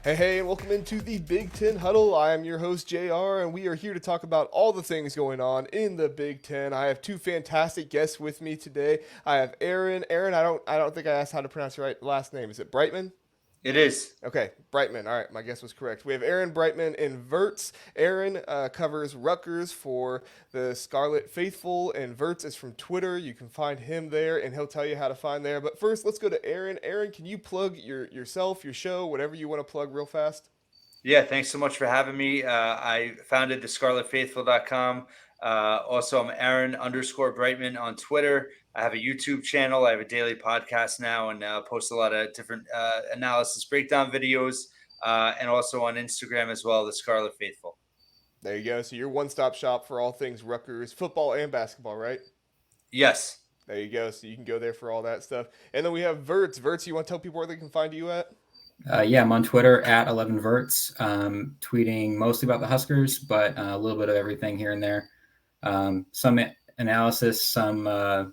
Hey, and welcome into the Big Ten Huddle. I am your host, JR, and we are here to talk about all the things going on in the Big Ten. I have two fantastic guests with me today. I have Aaron. Aaron, I don't think I asked how to pronounce your last name. Is it Brightman? It is. Okay, Brightman. All right, my guess was correct. We have Aaron Brightman in Verts. Aaron covers Rutgers for the Scarlet Faithful, and Verts is from Twitter. You can find him there, and he'll tell you how to find there. But first, let's go to Aaron. Aaron, can you plug yourself, your show, whatever you want to plug real fast? Yeah, thanks so much for having me. I founded the scarletfaithful.com. Also, I'm Aaron underscore Brightman on Twitter. I have a YouTube channel. I have a daily podcast now and post a lot of different analysis breakdown videos and also on Instagram as well, the Scarlet Faithful. There you go. So you're one stop shop for all things Rutgers football and basketball, right? Yes. There you go. So you can go there for all that stuff. And then we have Verts. Verts, you want to tell people where they can find you at? Yeah, I'm on Twitter at 11verts, tweeting mostly about the Huskers, but a little bit of everything here and there. Some analysis, some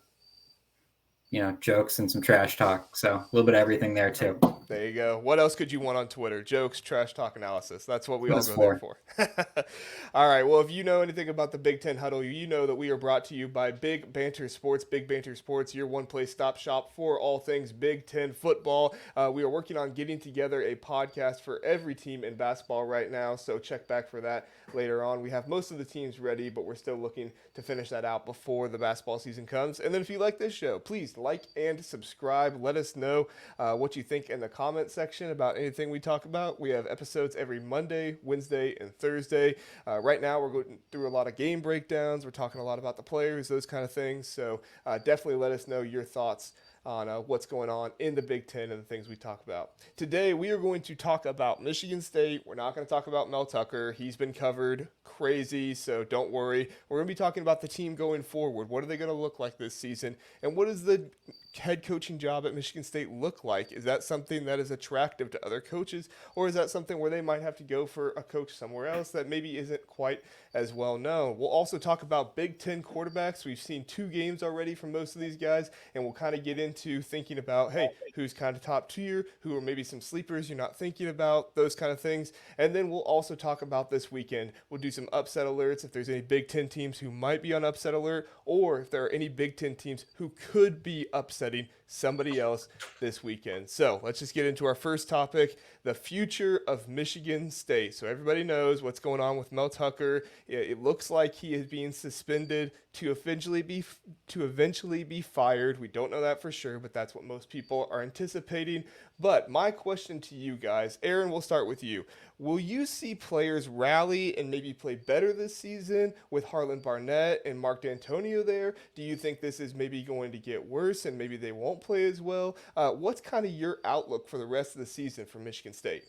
jokes, and some trash talk. So a little bit of everything there too. There you go. What else could you want on Twitter? Jokes, trash talk, analysis. That's what we What all it's go there for. for. All right. Well, if you know anything about the Big Ten Huddle, you know that we are brought to you by Big Banter Sports. Big Banter Sports, your one place stop shop for all things Big Ten football. We are working on getting together a podcast for every team in basketball right now, so check back for that later on. We have most of the teams ready, but we're still looking to finish that out before the basketball season comes. And then if you like this show, please like and subscribe. Let us know what you think in the comment section about anything we talk about. We have episodes every Monday, Wednesday, and Thursday. Right now, we're going through a lot of game breakdowns. We're talking a lot about the players, those kind of things. So definitely let us know your thoughts on what's going on in the Big Ten and the things we talk about. Today, we are going to talk about Michigan State. We're not going to talk about Mel Tucker. He's been covered crazy, so don't worry. We're going to be talking about the team going forward. What are they going to look like this season? And what does the head coaching job at Michigan State look like? Is that something that is attractive to other coaches, or is that something where they might have to go for a coach somewhere else that maybe isn't quite as well known? We'll also talk about Big Ten quarterbacks. We've seen 2 games already from most of these guys, and we'll kind of get into thinking about, hey, who's kind of top tier, who are maybe some sleepers you're not thinking about, those kind of things. And then we'll also talk about this weekend. We'll do some upset alerts if there's any Big Ten teams who might be on upset alert, or if there are any Big Ten teams who could be upsetting somebody else this weekend. So let's just get into our first topic, the future of Michigan State. So everybody knows what's going on with Mel Tucker. It looks like he is being suspended to eventually be fired. We don't know that for sure, but that's what most people are anticipating. But my question to you guys, Aaron, we'll start with you. Will you see players rally and maybe play better this season with Harlan Barnett and Mark D'Antonio there? Do you think this is maybe going to get worse and maybe they won't play as well? What's kind of your outlook for the rest of the season for Michigan State?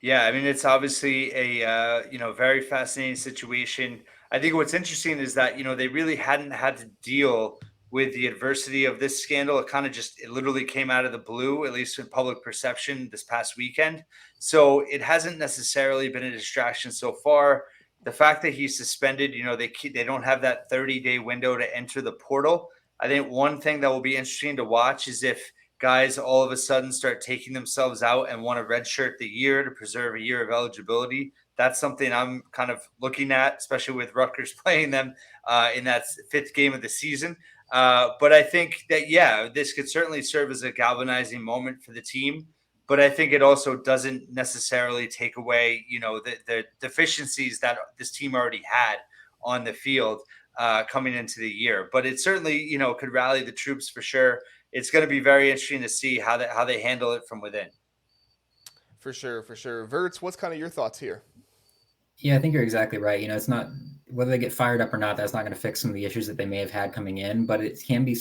Yeah, I mean it's obviously a very fascinating situation. I think what's interesting is that they really hadn't had to deal with the adversity of this scandal. It literally came out of the blue, at least in public perception this past weekend. So it hasn't necessarily been a distraction so far. The fact that he's suspended, they don't have that 30-day window to enter the portal. I think one thing that will be interesting to watch is if guys all of a sudden start taking themselves out and want to redshirt the year to preserve a year of eligibility. That's something I'm kind of looking at, especially with Rutgers playing them in that fifth game of the season. But I think that, yeah, this could certainly serve as a galvanizing moment for the team. But I think it also doesn't necessarily take away, the deficiencies that this team already had on the field coming into the year. But it certainly, could rally the troops for sure. It's going to be very interesting to see how they handle it from within. For sure, for sure. Verts, what's kind of your thoughts here? Yeah, I think you're exactly right. It's not whether they get fired up or not. That's not going to fix some of the issues that they may have had coming in, but it can be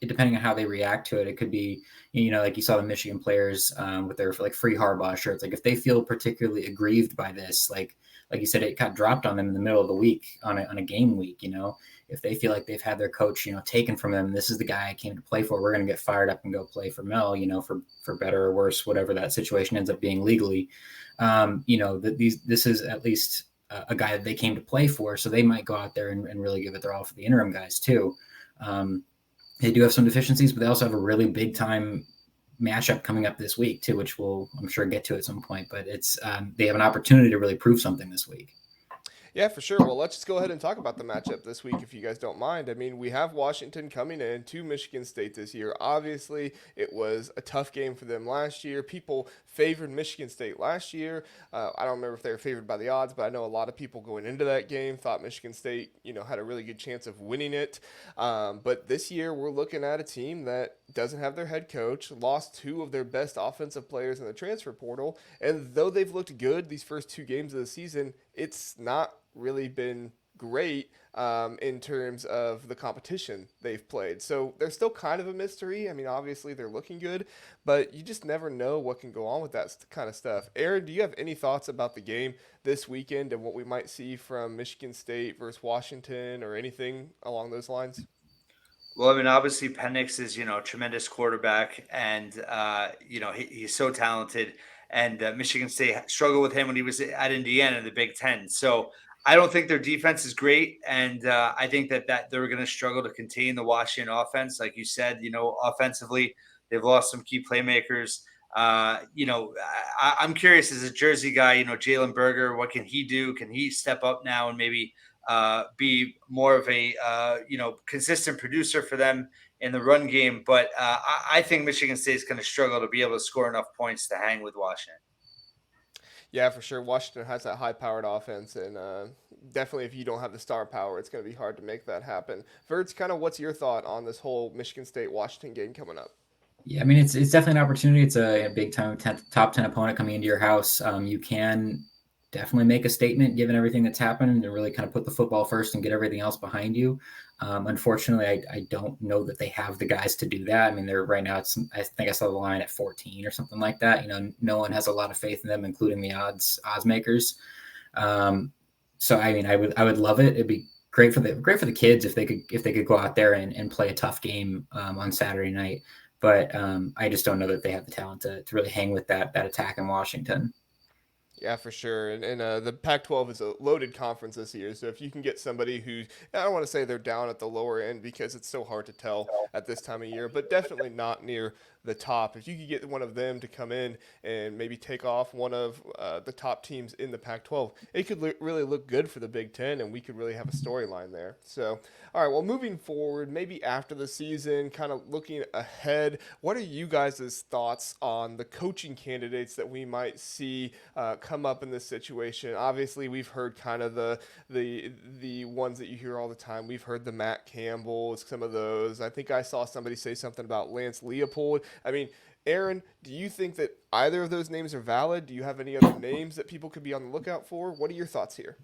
depending on how they react to it. It could be, like you saw the Michigan players with their like free Harbaugh shirts. Like if they feel particularly aggrieved by this, like you said, it got dropped on them in the middle of the week on a game week. If they feel like they've had their coach, taken from them, this is the guy I came to play for. We're going to get fired up and go play for Mel, for better or worse, whatever that situation ends up being legally. This is at least a guy that they came to play for, so they might go out there and really give it their all for the interim guys too. They do have some deficiencies, but they also have a really big time matchup coming up this week too, which we'll I'm sure get to at some point. But it's they have an opportunity to really prove something this week. Yeah, for sure. Well, let's just go ahead and talk about the matchup this week, if you guys don't mind. I mean, we have Washington coming in to Michigan State this year. Obviously, it was a tough game for them last year. People favored Michigan State last year. I don't remember if they were favored by the odds, but I know a lot of people going into that game thought Michigan State, had a really good chance of winning it. But this year, we're looking at a team that doesn't have their head coach, lost two of their best offensive players in the transfer portal, and though they've looked good these first two games of the season, it's not really been great in terms of the competition they've played. So they're still kind of a mystery. I mean, obviously they're looking good, but you just never know what can go on with that kind of stuff. Aaron, do you have any thoughts about the game this weekend and what we might see from Michigan State versus Washington or anything along those lines? Well, I mean, obviously Penix is, a tremendous quarterback, and he's so talented. And Michigan State struggled with him when he was at Indiana in the Big Ten. So I don't think their defense is great, and I think that they're going to struggle to contain the Washington offense, like you said. Offensively, they've lost some key playmakers. I'm curious as a Jersey guy. Jalen Berger, what can he do? Can he step up now and maybe be more of a consistent producer for them in the run game? But I think Michigan State is going to struggle to be able to score enough points to hang with Washington. Yeah, for sure. Washington has that high-powered offense, and definitely if you don't have the star power, it's going to be hard to make that happen. Verts, kind of what's your thought on this whole Michigan State-Washington game coming up? Yeah, I mean it's definitely an opportunity. It's a big time top 10 opponent coming into your house. You can definitely make a statement given everything that's happened and really kind of put the football first and get everything else behind you. Unfortunately, I don't know that they have the guys to do that. I mean, they're right now. I think I saw the line at 14 or something like that. No one has a lot of faith in them, including the odds makers. So I mean, I would love it. It'd be great for the kids if they could go out there and play a tough game on Saturday night. But I just don't know that they have the talent to really hang with that attack in Washington. Yeah, for sure. And the Pac-12 is a loaded conference this year. So if you can get somebody who, I don't want to say they're down at the lower end because it's so hard to tell at this time of year, but definitely not near the top. If you could get one of them to come in and maybe take off one of the top teams in the Pac-12, it could really look good for the Big Ten, and we could really have a storyline there. So, all right, well, moving forward, maybe after the season, kind of looking ahead, what are you guys' thoughts on the coaching candidates that we might see come up in this situation? Obviously, we've heard kind of the ones that you hear all the time. We've heard the Matt Campbell, some of those. I think I saw somebody say something about Lance Leopold. I mean, Aaron, do you think that either of those names are valid? Do you have any other names that people could be on the lookout for? What are your thoughts here?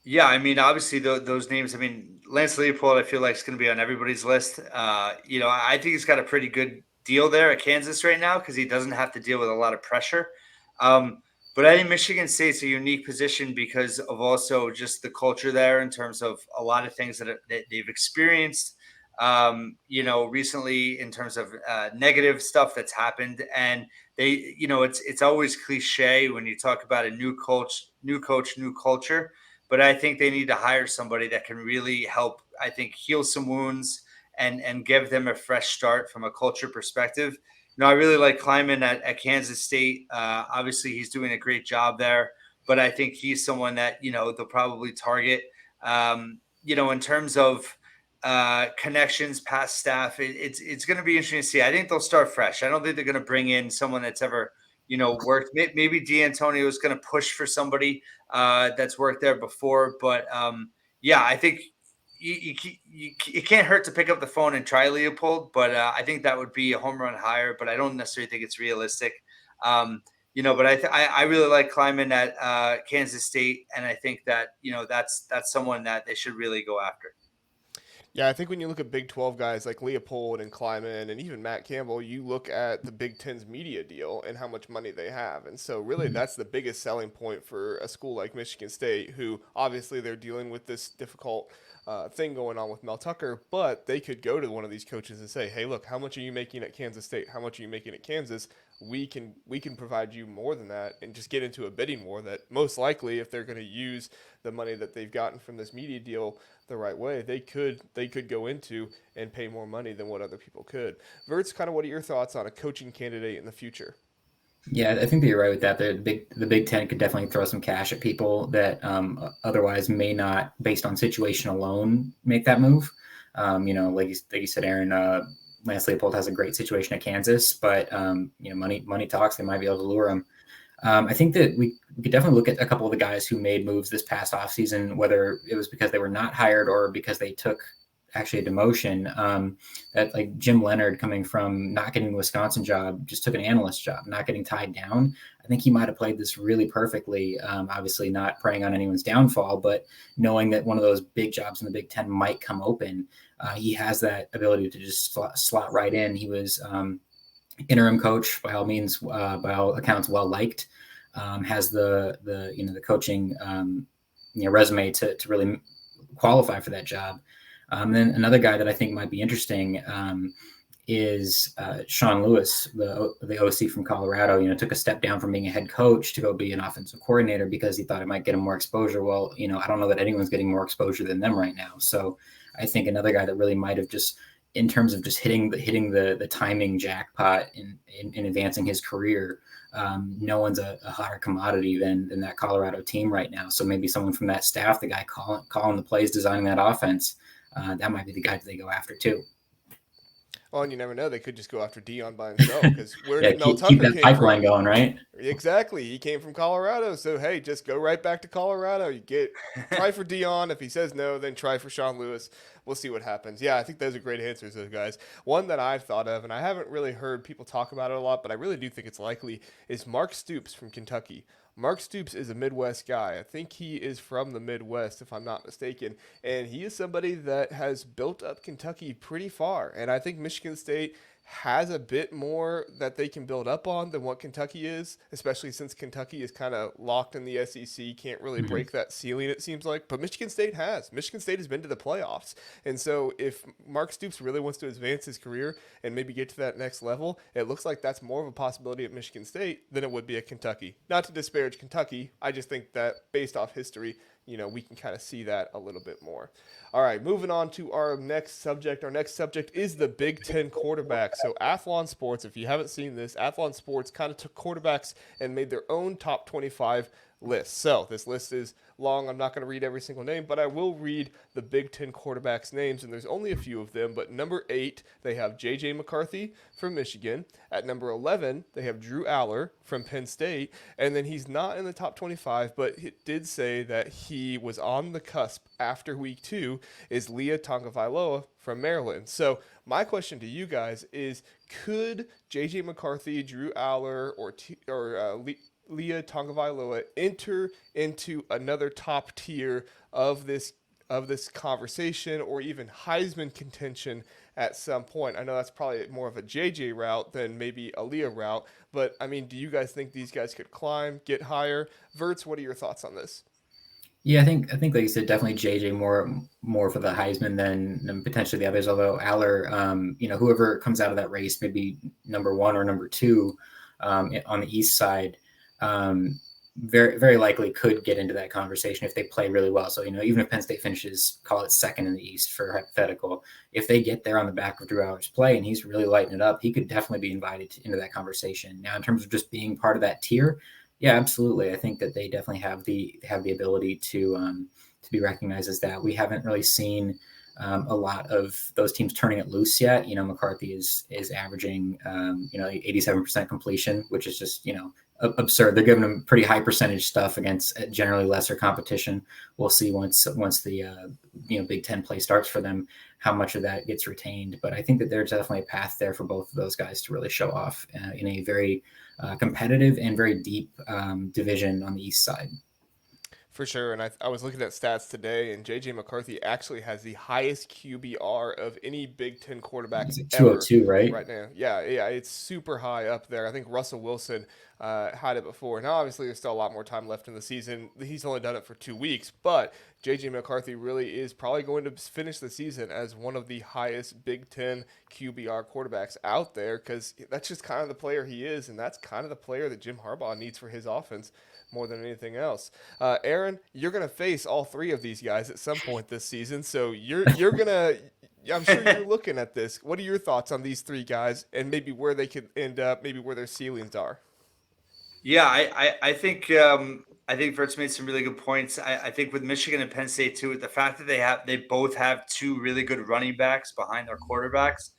Yeah, I mean, obviously those names. I mean, Lance Leopold, I feel like is going to be on everybody's list. I think he's got a pretty good deal there at Kansas right now because he doesn't have to deal with a lot of pressure. But I think Michigan State's a unique position because of also just the culture there in terms of a lot of things that they've experienced. Recently in terms of negative stuff that's happened, and it's always cliche when you talk about a new coach, new culture. But I think they need to hire somebody that can really help, I think, heal some wounds and give them a fresh start from a culture perspective. I really like Kleiman at Kansas State. Obviously, he's doing a great job there, but I think he's someone that, they'll probably target. In terms of connections, past staff, it's going to be interesting to see. I think they'll start fresh. I don't think they're going to bring in someone that's ever, worked. Maybe D'Antonio is going to push for somebody that's worked there before. But I think it can't hurt to pick up the phone and try Leopold. But I think that would be a home run hire. But I don't necessarily think it's realistic. But I really like Kleiman at Kansas State, and I think that that's someone that they should really go after. Yeah, I think when you look at Big 12 guys like Leopold and Kleiman and even Matt Campbell, you look at the Big Ten's media deal and how much money they have. And so, really, that's the biggest selling point for a school like Michigan State, who obviously they're dealing with this difficult thing going on with Mel Tucker, but they could go to one of these coaches and say, hey, look, how much are you making at Kansas State? How much are you making at Kansas? we can provide you more than that, and just get into a bidding war that most likely, if they're going to use the money that they've gotten from this media deal the right way, they could go into and pay more money than what other people could. Verts, kind of what are your thoughts on a coaching candidate in the future? Yeah, I think that you're right with that. The Big Ten could definitely throw some cash at people that otherwise may not, based on situation alone, make that move. Like you said, Aaron, Lance Leopold has a great situation at Kansas, but money talks. They might be able to lure him. I think that we could definitely look at a couple of the guys who made moves this past offseason, whether it was because they were not hired or because they took actually a demotion. That like Jim Leonard, coming from not getting the Wisconsin job, just took an analyst job, not getting tied down. I think he might have played this really perfectly. Obviously not preying on anyone's downfall, but knowing that one of those big jobs in the Big Ten might come open, he has that ability to just slot right in. He was interim coach, by all means, by all accounts, well liked. Has the coaching resume to really qualify for that job. Then another guy that I think might be interesting is Sean Lewis, the OC from Colorado. Took a step down from being a head coach to go be an offensive coordinator because he thought it might get him more exposure. Well, I don't know that anyone's getting more exposure than them right now. So I think another guy that really might have just, in terms of just hitting the timing jackpot in advancing his career. No one's a hotter commodity than that Colorado team right now. So maybe someone from that staff, the guy calling the plays, designing that offense, that might be the guy that they go after too. Well, and you never know; they could just go after Dion by himself, because where Yeah, did Mel keep Tucker that came pipeline from? going, right? Exactly, he came from Colorado, so hey, just go right back to Colorado. Try for Dion. If he says no, then try for Sean Lewis. We'll see what happens. Yeah, I think those are great answers, those guys. One that I've thought of, and I haven't really heard people talk about it a lot, but I really do think it's likely, is Mark Stoops from Kentucky. Mark Stoops is a Midwest guy. I think he is from the Midwest, if I'm not mistaken. And he is somebody that has built up Kentucky pretty far. And I think Michigan State has a bit more that they can build up on than what Kentucky is, especially since Kentucky is kind of locked in the SEC, can't really Mm-hmm. break that ceiling, it seems like. But Michigan State has. Michigan State has been to the playoffs. And so if Mark Stoops really wants to advance his career and maybe get to that next level, it looks like that's more of a possibility at Michigan State than it would be at Kentucky. Not to disparage Kentucky, I just think that based off history, we can kind of see that a little bit more. All right, moving on to our next subject. Our next subject is the Big Ten quarterback. So Athlon Sports, if you haven't seen this, Athlon Sports kind of took quarterbacks and made their own top 25 list. So this list is long. I'm not going to read every single name, but I will read the Big Ten quarterbacks' names, and there's only a few of them. But number 8, they have JJ McCarthy from Michigan. At number 11, they have Drew Allar from Penn State. And then he's not in the top 25, but it did say that he was on the cusp after week 2, is Taulia Tagovailoa from Maryland. So my question to you guys is, could JJ McCarthy, Drew Allar, or Taulia Tagovailoa enter into another top tier of this conversation, or even Heisman contention at some point? I know that's probably more of a JJ route than maybe a Leah route, but I mean, do you guys think these guys could climb, get higher? Verts, what are your thoughts on this? Yeah, I think like you said, definitely JJ more for the Heisman than potentially the others. Although Aller, whoever comes out of that race, maybe number 1 or number 2 on the East side, very very likely could get into that conversation if they play really well. So even if Penn State finishes, call it second in the East for hypothetical, if they get there on the back of Drew Allar's play and he's really lighting it up, he could definitely be invited into that conversation. Now, in terms of just being part of that tier, yeah, absolutely. I think that they definitely have the ability to be recognized as that. We haven't really seen a lot of those teams turning it loose yet. McCarthy is averaging 87% completion, which is just absurd. They're giving them pretty high percentage stuff against generally lesser competition. We'll see once the Big Ten play starts for them, how much of that gets retained. But I think that there's definitely a path there for both of those guys to really show off in a very competitive and very deep division on the East side. For sure, and I was looking at stats today, and JJ McCarthy actually has the highest QBR of any Big Ten quarterback It's like ever 202, right? right now. Yeah, it's super high up there. I think Russell Wilson had it before. Now, obviously, there's still a lot more time left in the season. He's only done it for 2 weeks, but JJ McCarthy really is probably going to finish the season as one of the highest Big Ten QBR quarterbacks out there because that's just kind of the player he is, and that's kind of the player that Jim Harbaugh needs for his offense more than anything else. Aaron, you're going to face all three of these guys at some point this season, so you're going to. I'm sure you're looking at this. What are your thoughts on these three guys and maybe where they could end up, maybe where their ceilings are? Yeah, I think Vert's made some really good points. I think with Michigan and Penn State too, the fact that they both have two really good running backs behind their quarterbacks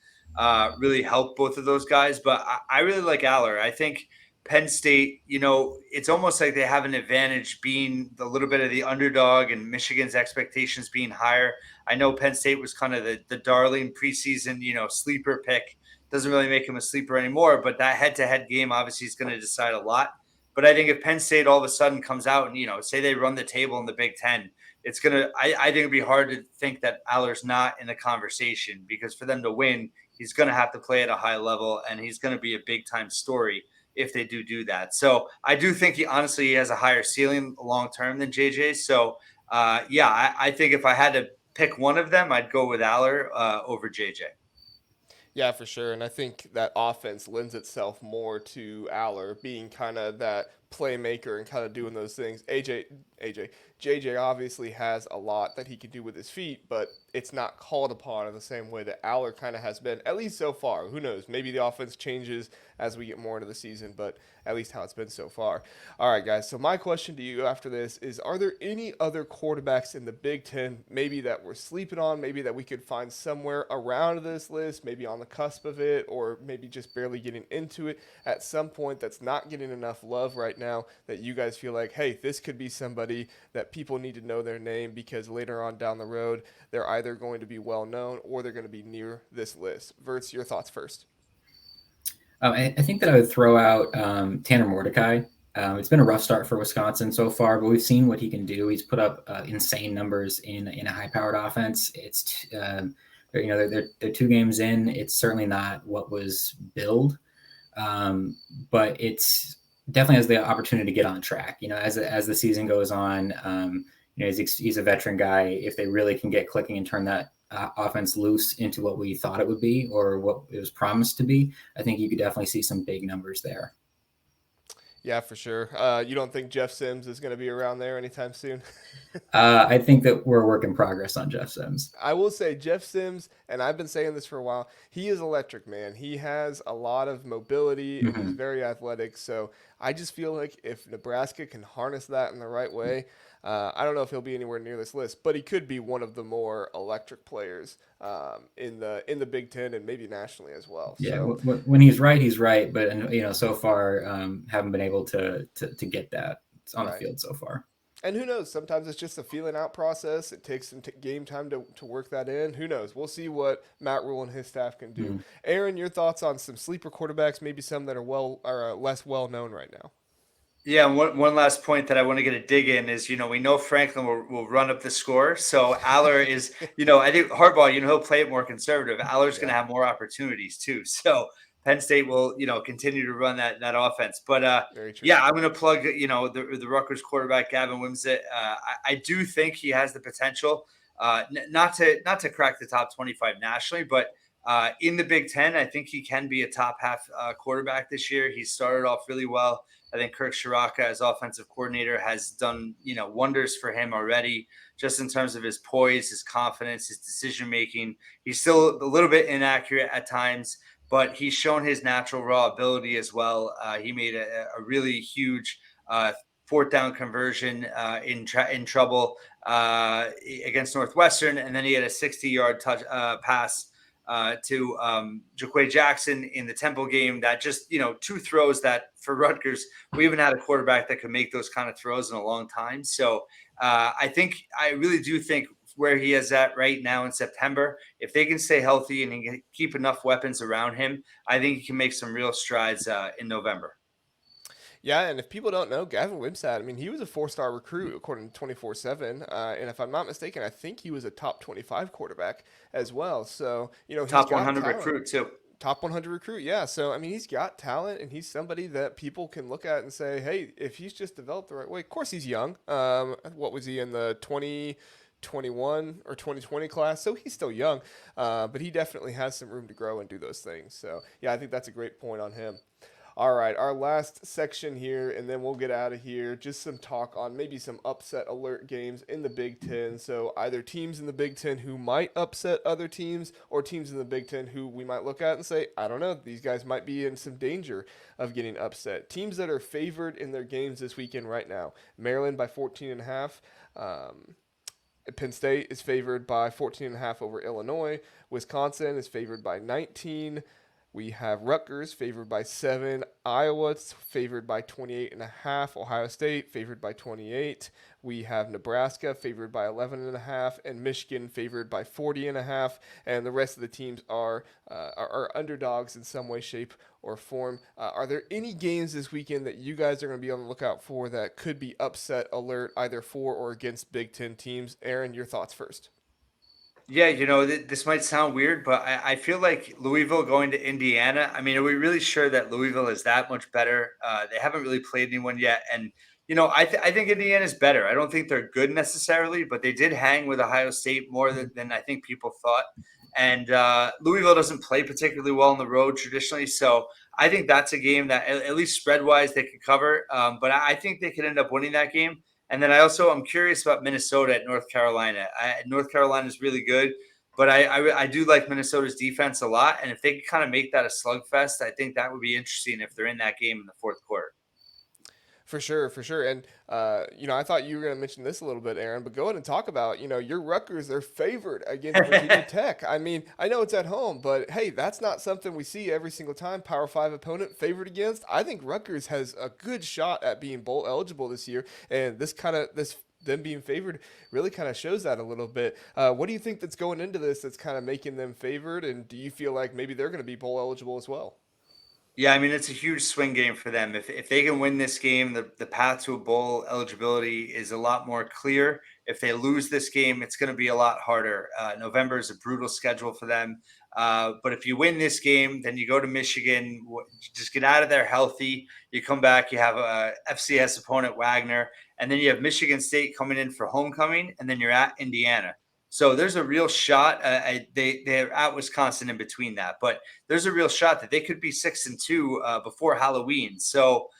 really help both of those guys. But I really like Aller. I think Penn State, it's almost like they have an advantage being a little bit of the underdog and Michigan's expectations being higher. I know Penn State was kind of the darling preseason, sleeper pick. Doesn't really make him a sleeper anymore, but that head-to-head game obviously is going to decide a lot. But I think if Penn State all of a sudden comes out and, say they run the table in the Big Ten, I think it'd be hard to think that Aller's not in the conversation because for them to win, he's going to have to play at a high level and he's going to be a big time story if they do that. So I do think he has a higher ceiling long term than JJ. So I think if I had to pick one of them, I'd go with Aller over JJ. Yeah, for sure. And I think that offense lends itself more to Aller being kind of that playmaker and kind of doing those things. JJ obviously has a lot that he can do with his feet, but it's not called upon in the same way that Aller kind of has been, at least so far. Who knows? Maybe the offense changes as we get more into the season, but at least how it's been so far. All right, guys. So my question to you after this is, are there any other quarterbacks in the Big Ten maybe that we're sleeping on, maybe that we could find somewhere around this list, maybe on the cusp of it, or maybe just barely getting into it at some point that's not getting enough love right now that you guys feel like, hey, this could be somebody that people need to know their name because later on down the road, they're either going to be well known or they're going to be near this list? Verts, your thoughts first. I think that I would throw out Tanner Mordecai. It's been a rough start for Wisconsin so far, but we've seen what he can do. He's put up insane numbers in a high-powered offense. It's they're 2 games in. It's certainly not what was billed, but it's definitely has the opportunity to get on track. As the season goes on, he's a veteran guy. If they really can get clicking and turn that offense loose into what we thought it would be or what it was promised to be, I think you could definitely see some big numbers there. Yeah, for sure. You don't think Jeff Sims is going to be around there anytime soon? I think that we're a work in progress on Jeff Sims. I will say Jeff Sims, and I've been saying this for a while, he is electric, man. He has a lot of mobility and he's very athletic. So I just feel like if Nebraska can harness that in the right way, I don't know if he'll be anywhere near this list, but he could be one of the more electric players in the Big Ten and maybe nationally as well. Yeah, so, when he's right, he's right. But so far, haven't been able to get that on the field so far. And who knows? Sometimes it's just a feeling out process. It takes some game time to work that in. Who knows? We'll see what Matt Rule and his staff can do. Aaron, your thoughts on some sleeper quarterbacks, maybe some that are less well known right now? Yeah, one last point that I want to get a dig in is, we know Franklin will run up the score. So Aller is, I think Harbaugh, he'll play it more conservative. Aller's going to have more opportunities too. So Penn State will, continue to run that offense. But yeah, I'm going to plug, the Rutgers quarterback, Gavin Wimsatt. I do think he has the potential not to crack the top 25 nationally, but in the Big Ten, I think he can be a top half quarterback this year. He started off really well. I think Kirk Shiraka, as offensive coordinator, has done wonders for him already, just in terms of his poise, his confidence, his decision making. He's still a little bit inaccurate at times, but he's shown his natural raw ability as well. He made a really huge 4th down conversion in trouble against Northwestern, and then he had a 60-yard touch pass to Jaquay Jackson in the Temple game that just, 2 throws that for Rutgers, we haven't had a quarterback that could make those kind of throws in a long time. So I really do think where he is at right now in September, if they can stay healthy and he can keep enough weapons around him, I think he can make some real strides in November. Yeah, and if people don't know, Gavin Wimsatt, I mean, he was a 4-star recruit according to 24/7, and if I'm not mistaken, I think he was a top 25 quarterback as well. So he's Top got 100 talent. recruit too. Top 100 recruit, yeah. So I mean, he's got talent, and he's somebody that people can look at and say, hey, if he's just developed the right way. Of course, he's young. What was he in the 2021 or 2020 class? So he's still young, but he definitely has some room to grow and do those things. So yeah, I think that's a great point on him. All right, our last section here, and then we'll get out of here. Just some talk on maybe some upset alert games in the Big Ten. So either teams in the Big Ten who might upset other teams, or teams in the Big Ten who we might look at and say, I don't know, these guys might be in some danger of getting upset. Teams that are favored in their games this weekend right now: Maryland by 14.5. Penn State is favored by 14.5 over Illinois. Wisconsin is favored by 19. We have Rutgers favored by 7. Iowa's favored by 28.5. Ohio State favored by 28. We have Nebraska favored by 11.5, and Michigan favored by 40.5. And the rest of the teams are underdogs in some way, shape, or form. Are there any games this weekend that you guys are going to be on the lookout for that could be upset alert either for or against Big Ten teams? Aaron, your thoughts first. Yeah, this might sound weird, but I feel like Louisville going to Indiana. I mean, are we really sure that Louisville is that much better? They haven't really played anyone yet. And, I think Indiana's better. I don't think they're good necessarily, but they did hang with Ohio State more than I think people thought. And Louisville doesn't play particularly well on the road traditionally. So I think that's a game that, at least spread wise, they could cover. But I think they could end up winning that game. And then I'm curious about Minnesota at North Carolina. North Carolina is really good, but I do like Minnesota's defense a lot. And if they could kind of make that a slugfest, I think that would be interesting if they're in that game in the fourth quarter. For sure, for sure. And, I thought you were going to mention this a little bit, Aaron, but go ahead and talk about, your Rutgers, they're favored against Virginia Tech. I mean, I know it's at home, but hey, that's not something we see every single time. Power 5 opponent favored against. I think Rutgers has a good shot at being bowl eligible this year. And them being favored really kind of shows that a little bit. What do you think that's going into this that's kind of making them favored? And do you feel like maybe they're going to be bowl eligible as well? Yeah, I mean, it's a huge swing game for them. If they can win this game, the path to a bowl eligibility is a lot more clear. If they lose this game, it's going to be a lot harder. November is a brutal schedule for them. But if you win this game, then you go to Michigan, just get out of there healthy. You come back, you have a FCS opponent, Wagner, and then you have Michigan State coming in for homecoming, and then you're at Indiana. So there's a real shot. They're at Wisconsin in between that, but there's a real shot that they could be 6-2 before Halloween. So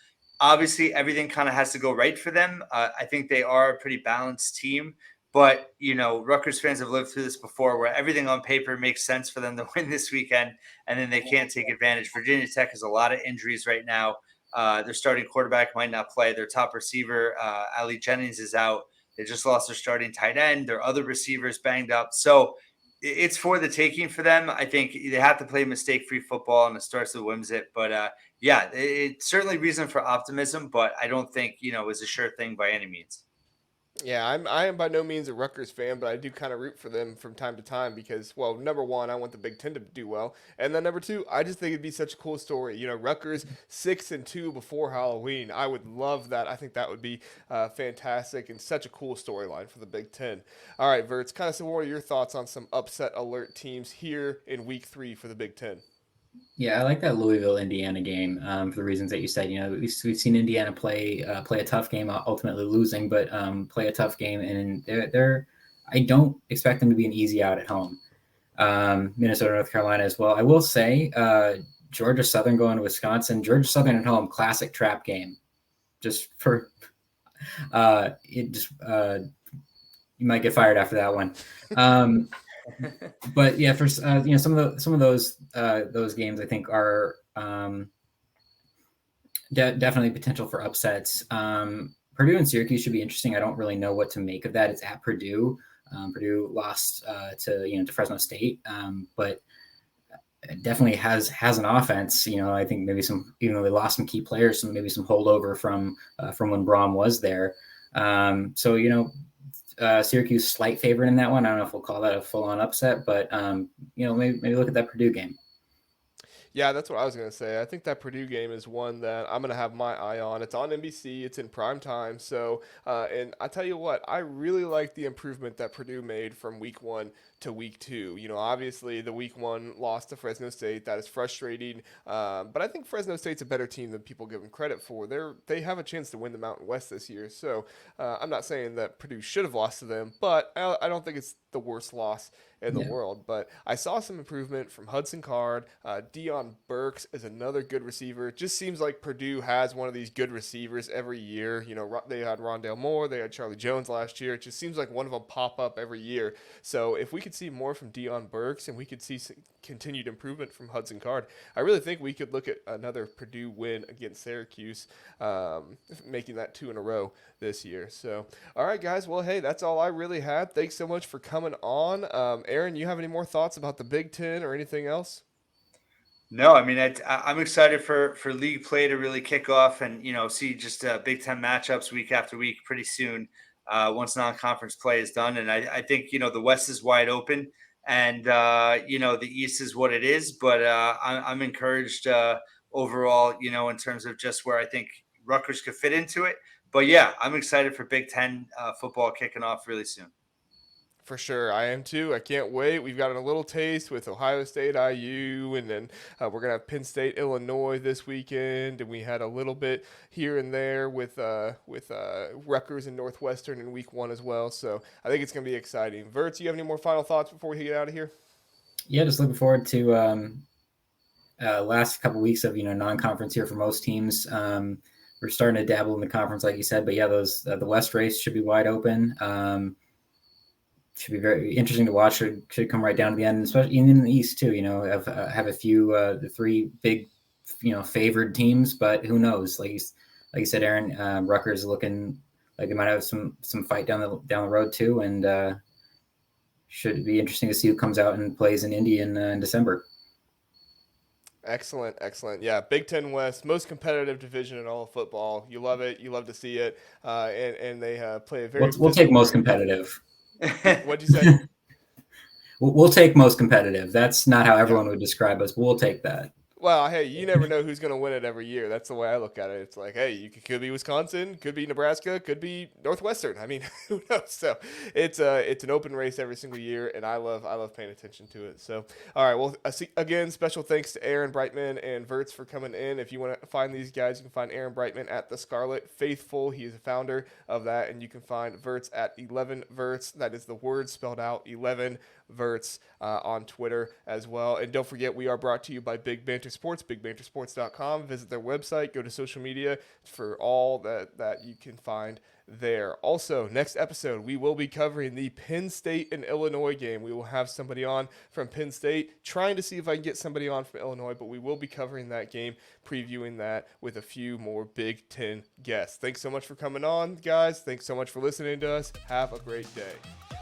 obviously everything kind of has to go right for them. I think they are a pretty balanced team, but Rutgers fans have lived through this before where everything on paper makes sense for them to win this weekend, and then they can't take advantage. Virginia Tech has a lot of injuries right now. Their starting quarterback might not play. Their top receiver, Ali Jennings, is out. They just lost their starting tight end. Their other receivers banged up. So it's for the taking for them. I think they have to play mistake-free football, and it starts to whims it. But yeah, it's certainly reason for optimism, but I don't think is a sure thing by any means. Yeah, I am by no means a Rutgers fan, but I do kind of root for them from time to time because, well, number one, I want the Big Ten to do well, and then number two, I just think it'd be such a cool story. Rutgers 6-2 before Halloween. I would love that. I think that would be fantastic and such a cool storyline for the Big Ten. All right, Verts, kind of some more of your thoughts on some upset alert teams here in Week 3 for the Big Ten. Yeah, I like that Louisville Indiana game for the reasons that you said. We've seen Indiana play a tough game, ultimately losing, but play a tough game, and they're I don't expect them to be an easy out at home. Minnesota, North Carolina as well. I will say Georgia Southern going to Wisconsin. Georgia Southern at home, classic trap game. Just for you might get fired after that one. But yeah, for some of those games I think are definitely potential for upsets. Purdue and Syracuse should be interesting. I don't really know what to make of that. It's at Purdue. Purdue lost to Fresno State, but it definitely has an offense. I think maybe even though they lost some key players, maybe some holdover from when Braum was there. Syracuse slight favorite in that one. I don't know if we'll call that a full-on upset, but maybe look at that Purdue game. Yeah, that's what I was going to say. I think that Purdue game is one that I'm going to have my eye on. It's on NBC. It's in prime time. So, and I tell you what, I really like the improvement that Purdue made from week 1 to week 2. Obviously the week 1 loss to Fresno State. That is frustrating. But I think Fresno State's a better team than people give them credit for. They have a chance to win the Mountain West this year. So I'm not saying that Purdue should have lost to them, but I don't think it's the worst loss in the world. But I saw some improvement from Hudson Card. Deion Burks is another good receiver. It just seems like Purdue has one of these good receivers every year. They had Rondale Moore, they had Charlie Jones last year. It just seems like one of them pop up every year. So if we could see more from Deion Burks and we could see continued improvement from Hudson Card, I really think we could look at another Purdue win against Syracuse, making that 2 in a row this year. So, all right, guys. Well, hey, that's all I really had. Thanks so much for coming on. Aaron, you have any more thoughts about the Big Ten or anything else? No, I mean, I'm excited for league play to really kick off and, see just Big Ten matchups week after week pretty soon once non-conference play is done. And I think, the West is wide open and, the East is what it is. But I'm encouraged overall, in terms of just where I think Rutgers could fit into it. But, yeah, I'm excited for Big Ten football kicking off really soon. For sure. I am too. I can't wait. We've got a little taste with Ohio State, IU, and then we're going to have Penn State, Illinois this weekend. And we had a little bit here and there with Rutgers and Northwestern in week 1 as well. So I think it's going to be exciting. Verts, you have any more final thoughts before we get out of here? Yeah, just looking forward to last couple weeks of, non-conference here for most teams. We're starting to dabble in the conference, like you said. But, yeah, those the West race should be wide open. Should be very interesting to watch. Should come right down to the end, especially in the East too. Have a few the 3 big, favored teams, but who knows? Like you said, Aaron, Rutgers looking like they might have some fight down the road too, and should be interesting to see who comes out and plays in Indy in December. Excellent. Yeah, Big Ten West, most competitive division in all of football. You love it. You love to see it, and they play a very. We'll take most competitive. What'd you say? We'll take most competitive. That's not how everyone would describe us. We'll take that. Well, hey, you never know who's going to win it every year. That's the way I look at it. It's like, hey, you could be Wisconsin, could be Nebraska, could be Northwestern. I mean, who knows? So it's an open race every single year, and I love paying attention to it. So, all right, well, again, special thanks to Aaron Brightman and Verts for coming in. If you want to find these guys, you can find Aaron Brightman at The Scarlet Faithful. He is the founder of that, and you can find Verts at 11 Verts. That is the word spelled out, 11 Verts on Twitter as well. And don't forget, we are brought to you by Big Banter Sports, bigbantersports.com. Visit their website, go to social media for all that you can find there. Also, next episode, we will be covering the Penn State and Illinois game. We will have somebody on from Penn State, trying to see if I can get somebody on from Illinois, but we will be covering that game, previewing that with a few more Big Ten guests. Thanks so much for coming on, guys. Thanks so much for listening to us. Have a great day.